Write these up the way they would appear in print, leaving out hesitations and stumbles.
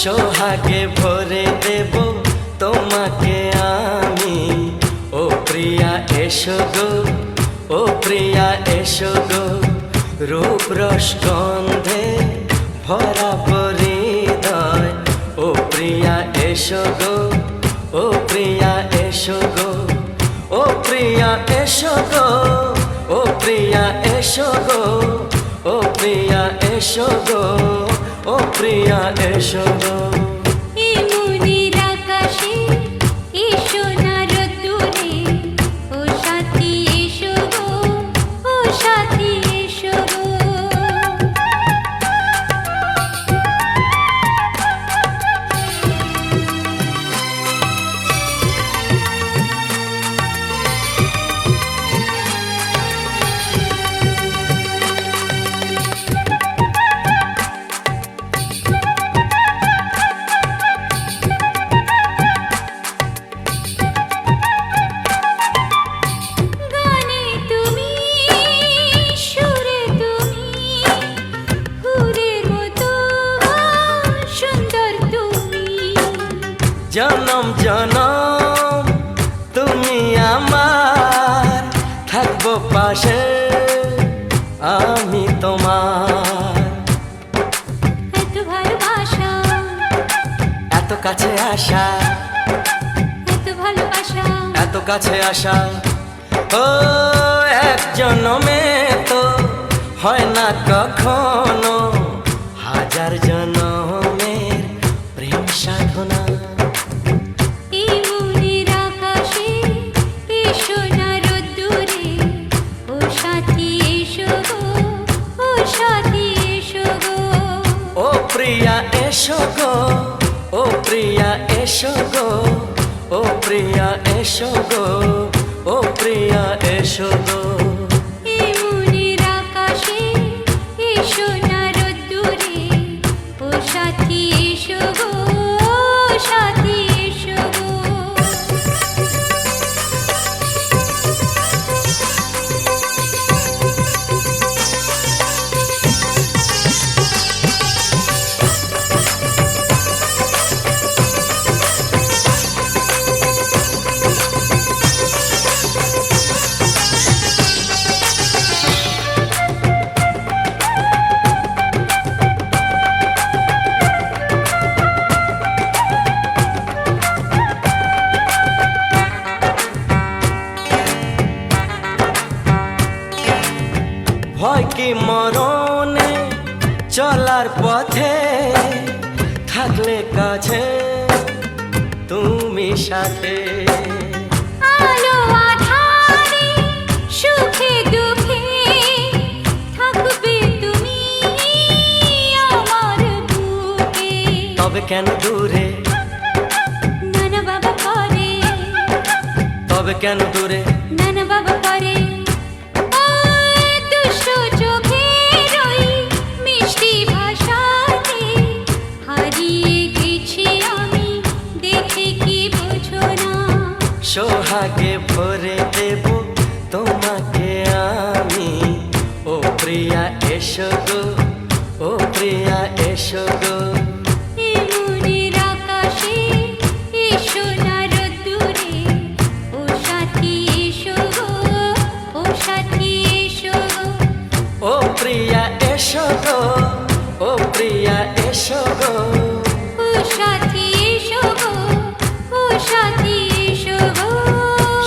সোহাগে ভরে দেব তোমাকে আমি। ও প্রিয়া এসো গো, ও প্রিয়া এসো গো, রূপ রস গন্ধে ভরা হৃদয়। ও প্রিয়া এসো গো, ও প্রিয়া এসো গো, ও প্রিয়া এসো গো, ও প্রিয়া এসো গো, ও প্রিয়া এসো গো, ও প্রিয়া এসো গো। জনম জনম তুমি আমার, থাকবো পাশে আমি তোমার। এত ভালোবাসা, এত কাছে আসা, এত ভালোবাসা, এত কাছে আসা। ও এক জনমে তো হয় না কখনো, হাজার জনমের প্রেম সাধনা। প্রিয়া এসো গো, ও প্রিয়া এসো গো, ও প্রিয়া এসো গো, ও প্রিয়া এসো গো। ভয় কি মরণে চলার পথে, থাকলে কাছে তুমি সাথে। আলো আঁধারে সুখে দুঃখে থাকবে তুমি আমার বুকে। তবে কেন দূরে, নানা বাবা করে, তবে কেন দূরে, নানা বাবা করে। সোহাগে ভরে দেব তোমাকে আমি। ও প্রিয়া এসো গো, ও প্রিয়া এসো গো। ও প্রিয়া এসো গো, ও প্রিয়া এসো গো, ও সাথী এসো গো, ও সাথী এসো গো।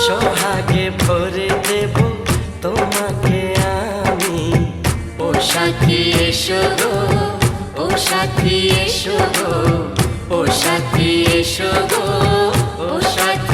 সোহাগে ভরে দেব তোমাকে আমি। ও সাথী এসো গো, ও সাথী এসো গো, ও সাথী এসো গো, ও সাথী।